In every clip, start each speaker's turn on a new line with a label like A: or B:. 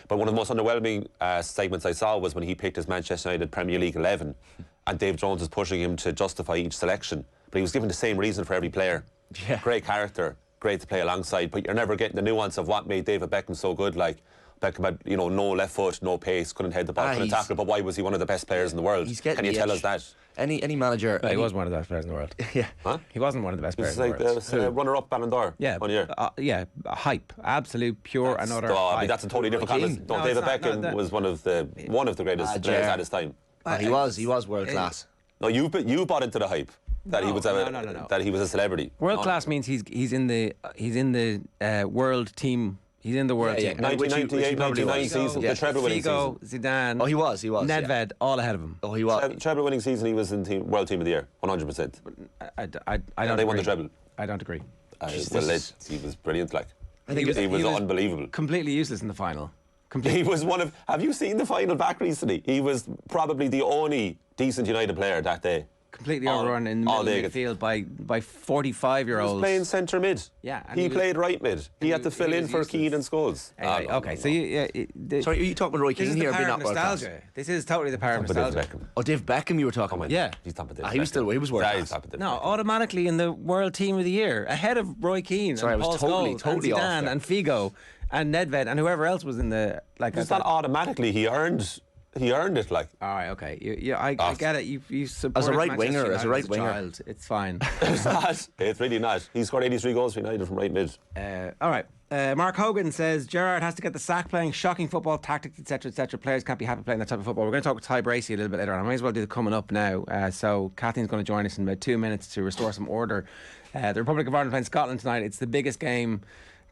A: But one of the most underwhelming segments I saw was when he picked his Manchester United Premier League 11 and Dave Jones was pushing him to justify each selection. But he was given the same reason for every player.
B: Yeah.
A: Great character, great to play alongside, but you're never getting the nuance of what made David Beckham so good. Like, Beckham had, you know, no left foot, no pace, couldn't head the ball, couldn't tackle, but why was he one of the best players in the world? Can you tell us that?
B: Any manager...
C: He was one of the best players in the world.
B: Yeah.
C: Huh? He wasn't one of the best players
A: in the world.
C: He was
A: like runner-up Ballon d'Or 1 year.
C: Yeah, hype. Absolute, pure and utter hype.
A: I mean, that's a totally different comment. No, David Beckham was one of the greatest players at his time.
B: He was world class.
A: No, you bought into the hype. That he was that he was a celebrity.
C: World class means he's in the world team. He's in the world team.
A: 1998-99 season, the treble winning
C: Figo,
A: season.
C: Zidane.
B: Oh, he was.
C: Nedved, all ahead of him.
B: Oh, he was.
A: Treble winning season, he was in world team of the year, 100%.
C: I don't.
A: They won the treble.
C: I don't agree.
A: He was brilliant. Like,
C: I think
A: he was unbelievable.
C: Completely useless in the final.
A: He was one of. Have you seen the final back recently? He was probably the only decent United player that day.
C: Completely overrun in the middle of the midfield by 45-year-olds.
A: He was playing centre mid.
C: Yeah,
A: he played right mid. He had to fill in for Keane and Scholes.
C: Anyway, okay, so
B: sorry, are you talking about Roy Keane here? Being not
C: nostalgia. This is totally the power of nostalgia.
B: Oh, Dave Beckham, you were talking about?
C: Yeah,
A: he's top of Dave.
B: He was world class.
C: No, automatically in the world team of the year, ahead of Roy Keane.
B: Sorry,
C: and
B: I was
C: Paul
B: totally
C: and
B: off
C: Zidane
B: there.
C: and Figo and Nedved and whoever else was in the like.
A: It's not automatically. He earned it. Like,
C: all right, okay, I get it. You support
B: as a right winger.
C: It's fine.
A: It's not. It's really not. He scored 83 goals for United from right mid.
C: All right. Mark Hogan says Gerrard has to get the sack playing shocking football, tactics, etc., etc. Players can't be happy playing that type of football. We're going to talk with Ty Bracey a little bit later on. I might as well do the coming up now. So Kathleen's going to join us in about 2 minutes to restore some order. The Republic of Ireland playing Scotland tonight. It's the biggest game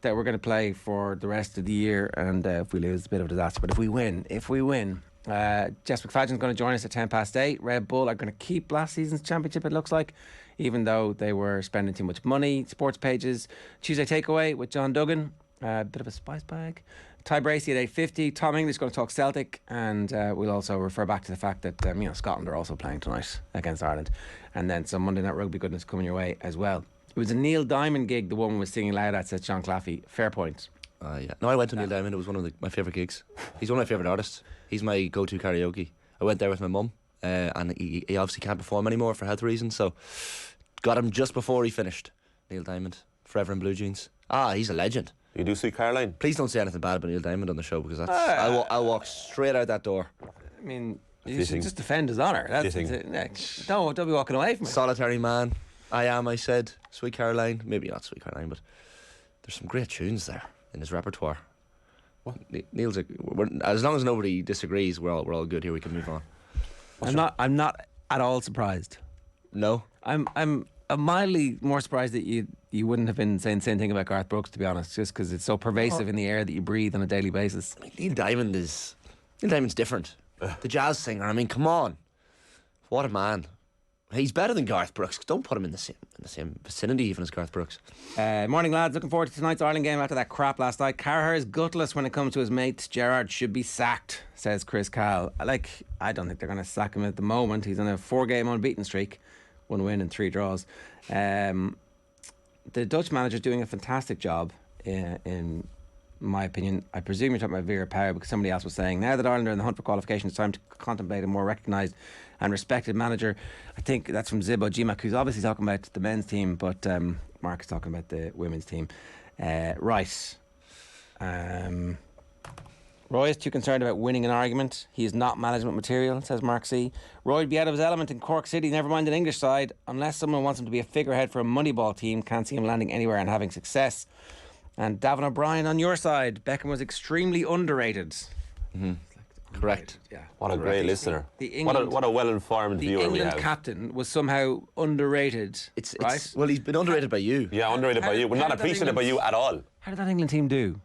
C: that we're going to play for the rest of the year, and if we lose, it's a bit of a disaster. But if we win, Jess McFadden's going to join us at 8:10. Red Bull are going to keep last season's championship, it looks like, even though they were spending too much money. Sports Pages, Tuesday Takeaway with John Duggan, a bit of a spice bag. Ty Bracey at 8:50. Tom English is going to talk Celtic, and we'll also refer back to the fact that Scotland are also playing tonight against Ireland, and then some Monday Night Rugby goodness coming your way as well. It was a Neil Diamond gig the woman was singing loud at, said Sean Claffey. Fair point.
B: Yeah. No, I went to Neil Diamond. It was one of my favourite gigs. He's one of my favourite artists. He's my go-to karaoke. I went there with my mum, and he obviously can't perform anymore for health reasons, so got him just before he finished. Neil Diamond, forever in blue jeans. He's a legend.
A: You do Sweet Caroline?
B: Please don't say anything bad about Neil Diamond on the show, because I'll walk straight out that door.
C: I mean, you should just defend his honour. Don't be walking away from it.
B: Solitary Man, I said, Sweet Caroline. Maybe not Sweet Caroline, but there's some great tunes there in his repertoire. What? Neil's as long as nobody disagrees, we're all good here. We can move on.
C: I'm not at all surprised.
B: No,
C: I'm mildly more surprised that you wouldn't have been saying the same thing about Garth Brooks, to be honest, just because it's so pervasive in the air that you breathe on a daily basis.
B: Neil Diamond's different. The jazz singer. I mean, come on, what a man. He's better than Garth Brooks. Don't put him in the same vicinity even as Garth Brooks.
C: Morning, lads. Looking forward to tonight's Ireland game after that crap last night. Carragher is gutless when it comes to his mates. Gerrard should be sacked, says Chris Cal. I don't think they're going to sack him at the moment. He's on a 4-game unbeaten streak, 1 win and 3 draws. The Dutch manager's doing a fantastic job, in my opinion. I presume you're talking about Vera Pauw, because somebody else was saying now that Ireland are in the hunt for qualification, it's time to contemplate a more recognised and respected manager. I think that's from Zibbo Gmac, who's obviously talking about the men's team, but Mark is talking about the women's team. Right. Roy is too concerned about winning an argument. He is not management material, says Mark C. Roy would be out of his element in Cork City, never mind an English side, unless someone wants him to be a figurehead for a Moneyball team. Can't see him landing anywhere and having success. And Davin O'Brien on your side, Beckham was extremely underrated.
B: Mm-hmm. Correct.
A: Yeah. What a great listener. What a well-informed viewer we have.
C: The England captain was somehow underrated. Right?
B: Well, he's been underrated by you.
A: Yeah, underrated by you. We're not appreciated by you at all.
C: How did that England team do?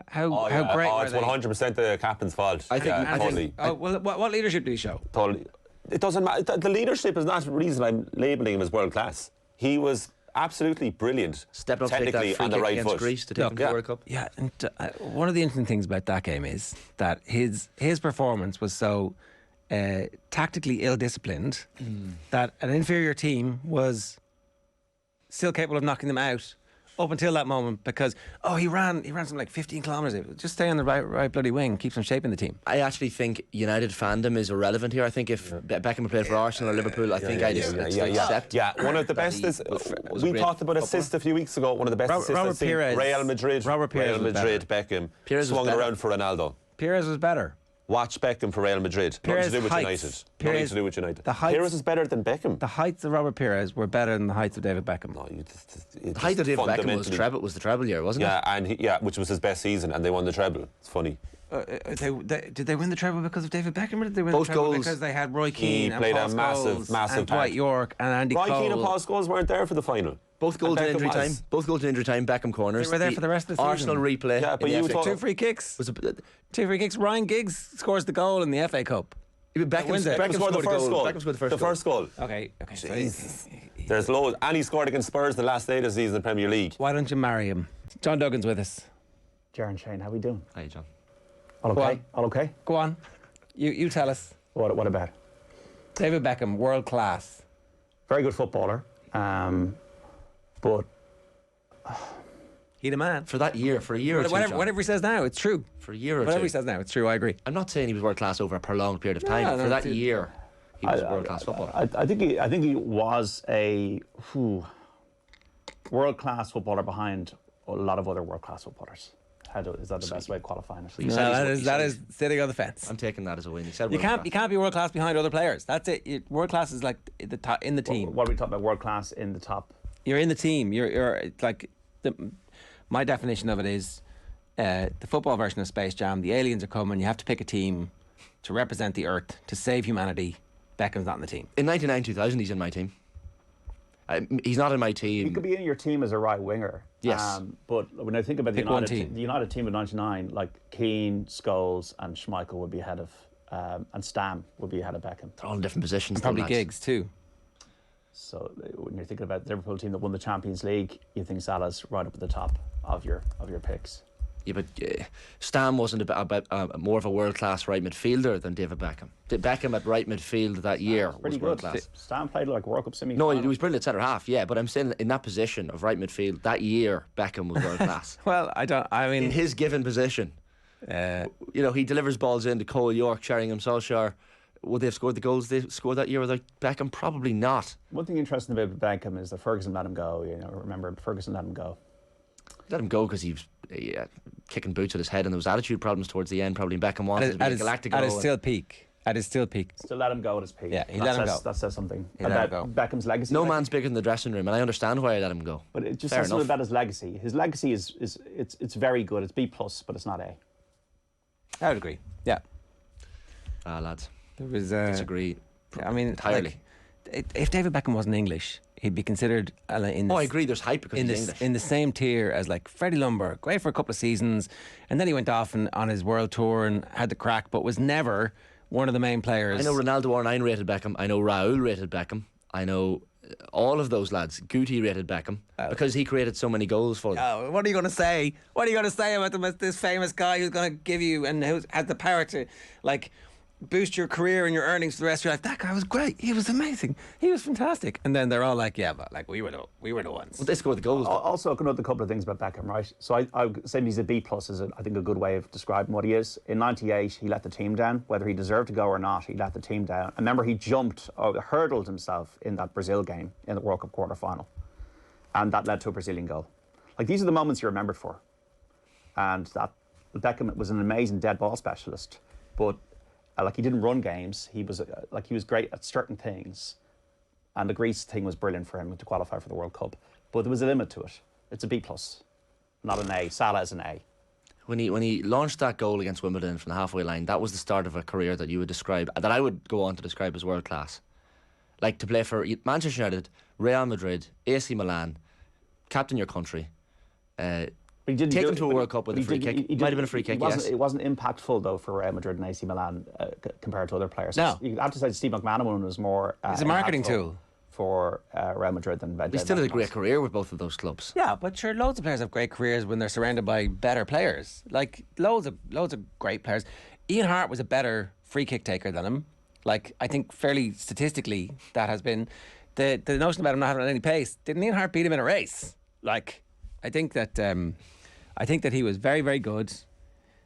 C: How great were
A: it's
C: they?
A: 100% the captain's fault.
B: I think
A: totally.
C: What leadership did he show?
A: Totally. It doesn't matter. The leadership is not the reason I'm labelling him as world class. He was absolutely brilliant.
B: Stepped up technically on the right foot
A: Greece
B: to take him to the World Cup.
C: Yeah, and one of the interesting things about that game is that his performance was so tactically ill-disciplined that an inferior team was still capable of knocking them out up until that moment because he ran something like 15 kilometres. Just stay on the right bloody wing, keeps on shaping the team.
B: I actually think United fandom is irrelevant here. I think if Beckham played for Arsenal or Liverpool, I think I'd accept.
A: Yeah, one of the best is we talked about assist a few weeks ago. One of the best assists I've seen. Real Madrid, Beckham swung it around for Ronaldo.
C: Pires was better.
A: Watch Beckham for Real Madrid. Nothing to do with United. Nothing to do with United. Pires is better than Beckham.
C: The heights of Robert Pires were better than the heights of David Beckham.
A: No,
B: the height of David Beckham was the treble year, wasn't it?
A: Yeah, which was his best season, and they won the treble. It's funny.
C: Did they win the treble because of David Beckham, or did they win
B: both
C: the treble
B: goals
C: because they had Roy Keane and
A: played
C: Paul
A: a massive
C: and Dwight York and Andy Cole?
A: Roy Keane and Paul Scholes weren't there for the final.
B: Both goals in injury time. Both goals in injury time. Beckham corners.
C: They were there for the rest of the season.
B: Arsenal replay.
A: Yeah, but you
C: thought 2 free kicks. Two free kicks. Ryan Giggs scores the goal in the FA Cup.
A: Beckham scored the first goal. Beckham scored the first goal.
C: Okay.
A: There's loads. And he scored against Spurs the last day of the season in the Premier League.
C: Why don't you marry him? John Duggan's with us.
D: Ger and Shane, how we doing?
B: Hi, John.
D: All okay? All okay?
C: Go on. You tell us.
D: What about?
C: David Beckham, world class.
D: Very good footballer. But
C: he the man.
B: For that year, for a year or two,
C: whatever he says now, it's true.
B: For a year or two.
C: Whatever he says now, it's true, I agree.
B: I'm not saying he was world class over a prolonged period of time. For that year, he was a world class footballer.
D: I think he was a world class footballer behind a lot of other world class footballers. Is that the best way of qualifying it?
C: No, that is sitting on the fence.
B: I'm taking that as a win. He said
C: you can't be world class behind other players. That's it. World class is like in the team.
D: What are we talking about? World class in the top.
C: You're in the team. You're like my definition of it is the football version of Space Jam. The aliens are coming. You have to pick a team to represent the Earth to save humanity. Beckham's not in the team.
B: In 1999-2000, he's in my team. He's not in my team.
D: He could be in your team as a right winger.
B: Yes.
D: But when I think about the United team of 99, like Keane, Scholes and Schmeichel would be ahead of, and Stam would be ahead of Beckham.
B: They're all in different positions.
C: And probably Giggs too.
D: So when you're thinking about the Liverpool team that won the Champions League, you think Salah's right up at the top of your picks.
B: Yeah, but Stam wasn't more of a world-class right midfielder than David Beckham. Beckham at right midfield that year was world-class.
D: Stam played like World Cup semi-final.
B: No, he was brilliant at centre-half, yeah, but I'm saying in that position of right midfield, that year, Beckham was world-class.
C: Well, I mean...
B: In his given position. He delivers balls into Cole, York, Sheringham, Solskjaer. Would they have scored the goals they scored that year without Beckham? Probably not.
D: One thing interesting about Beckham is that Ferguson let him go. Remember, Ferguson let him go.
B: Let him go because he was kicking boots at his head and there was attitude problems towards the end. Probably Beckham wanted to be Galactico.
C: At his still peak.
D: Still let him go at his peak.
C: Yeah, let him go.
D: That says something about Beckham's legacy.
B: No man's bigger than the dressing room, and I understand why I let him go.
D: But it just says something about his legacy. His legacy is it's very good. It's B+, but it's not A.
C: I would agree. Yeah.
B: Lads.
C: There was
B: disagree.
C: I mean,
B: entirely.
C: If David Beckham wasn't English, he'd be considered
B: I agree. There's hype because he's English.
C: In the same tier as like Freddie Lumber, great for a couple of seasons, and then he went off on his world tour and had the crack, but was never one of the main players.
B: I know Ronaldo R9 rated Beckham. I know Raul rated Beckham. I know all of those lads. Guti rated Beckham because he created so many goals for them.
C: Oh, what are you going to say? What are you going to say about this famous guy who's going to give you and who has the power to boost your career and your earnings for the rest of your life? That guy was great. He was amazing. He was fantastic. And then they're all like, yeah, but we were the ones.
B: Well, they scored the goals.
D: Also, I can note a couple of things about Beckham, right? So I would say he's a B+ is I think a good way of describing what he is. In '98, he let the team down. Whether he deserved to go or not, he let the team down. I remember he hurdled himself in that Brazil game in the World Cup quarter-final. And that led to a Brazilian goal. Like, these are the moments you're remembered for. And that Beckham was an amazing dead ball specialist. But he didn't run games. He was great at certain things, and the Greece thing was brilliant for him to qualify for the World Cup. But there was a limit to it. It's a B+, not an A. Salah is an A.
B: When he launched that goal against Wimbledon from the halfway line, that was the start of a career that you would describe, that I would go on to describe as world class. Like to play for Manchester United, Real Madrid, AC Milan, captain your country. Take him to a World Cup with a free kick. It might have been a free kick, yes.
D: It wasn't impactful, though, for Real Madrid and AC Milan compared to other players.
C: No.
D: You have to say Steve McManaman was more...
C: it's a marketing tool.
D: For Real Madrid than...
B: He still had a great career with both of those clubs.
C: Yeah, but sure, loads of players have great careers when they're surrounded by better players. Like, loads of great players. Ian Hart was a better free kick taker than him. Like, I think fairly statistically that has been... The notion about him not having any pace, didn't Ian Hart beat him in a race? Like... I think that he was very, very good.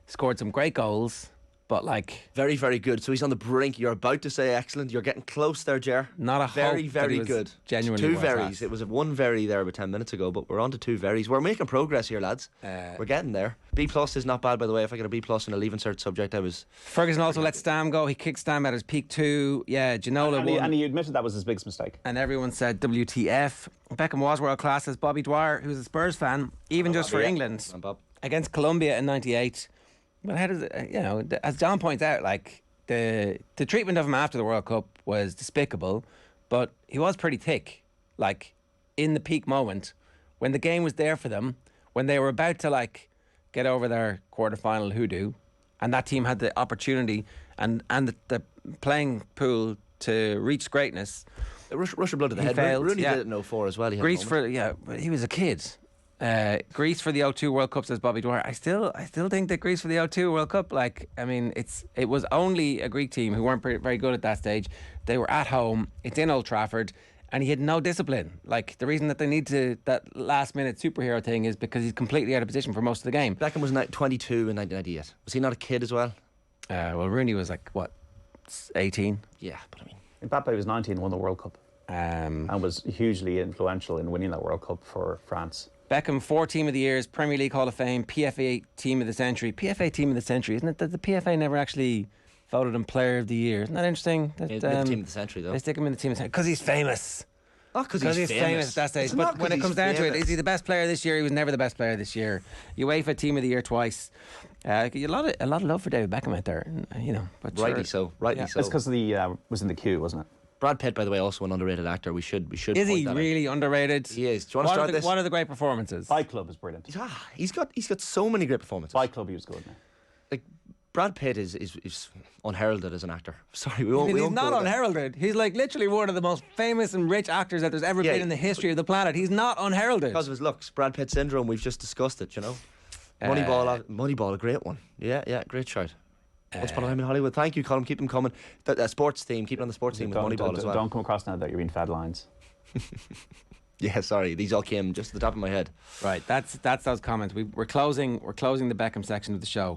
C: Scored some great goals. But like
B: very, very good. So he's on the brink. You're about to say excellent. You're getting close there, Ger.
C: Not a
B: very,
C: hope
B: very
C: that he was
B: good.
C: Genuinely
B: two
C: world
B: veries.
C: class.
B: It was one very there about 10 minutes ago, but we're on to two veries. We're making progress here, lads. We're getting there. B plus is not bad, by the way. If I get a B plus in a leaving cert subject, I was.
C: Ferguson also let Stam go. He kicked Stam at his peak too. Yeah, Ginola won.
D: And he admitted that was his biggest mistake.
C: And everyone said WTF. Beckham was world class, as Bobby Dwyer, who's a Spurs fan, even just for England, against Colombia in '98. But how does it, as John points out, like the treatment of him after the World Cup was despicable, but he was pretty thick. Like in the peak moment, when the game was there for them, when they were about to like get over their quarter-final hoodoo, and that team had the opportunity and the playing pool to reach greatness.
B: Rush of blood to the head.
C: Failed,
B: Rooney did it in 04 as well.
C: Greece but he was a kid. Greece for the O2 World Cup, says Bobby Dwyer. I still think that Greece for the O2 World Cup, like, I mean, it was only a Greek team who weren't very good at that stage. They were at home. It's in Old Trafford, and he had no discipline. Like, the reason that they need that last minute superhero thing is because he's completely out of position for most of the game.
B: Beckham was 22 in 1998. Was he not a kid as well?
C: Well, Rooney was like what, 18?
B: Yeah, but I mean,
D: Mbappe was 19 and won the World Cup, and was hugely influential in winning that World Cup for France.
C: Beckham, 4 Team of the Years, Premier League Hall of Fame, PFA Team of the Century. PFA Team of the Century, isn't it? That the PFA never actually voted him Player of the Year. Isn't that interesting? That,
B: the Team of the Century, though.
C: They stick him in the Team of the Century because he's famous.
B: Not because he's
C: famous at that stage. But when it comes down to it, is he the best player this year? He was never the best player this year. UEFA Team of the Year twice. A lot of love for David Beckham out there, But
B: rightly so. Rightly so.
D: It's because the was in the queue, wasn't it?
B: Brad Pitt, by the way, also an underrated actor. We should.
C: Is he really underrated?
B: He is. Do you want to start this?
C: What are the great performances?
D: Fight Club is brilliant.
B: He's got so many great performances.
D: Fight Club, he was good. Man.
B: Like Brad Pitt is unheralded as an actor. Sorry,
C: he's not unheralded. He's like literally one of the most famous and rich actors that there's ever been in the history of the planet. He's not unheralded
B: because of his looks. Brad Pitt syndrome. We've just discussed it. Moneyball, a great one. Yeah, great shout. Once upon a time in Hollywood. Thank you, Colm. Keep them coming. That sports theme. Keep it on the sports theme with Moneyball as well.
D: Don't come across now that you're being fed lines.
B: Yeah, sorry. These all came just at the top of my head.
C: Right. That's those comments. We're closing the Beckham section of the show.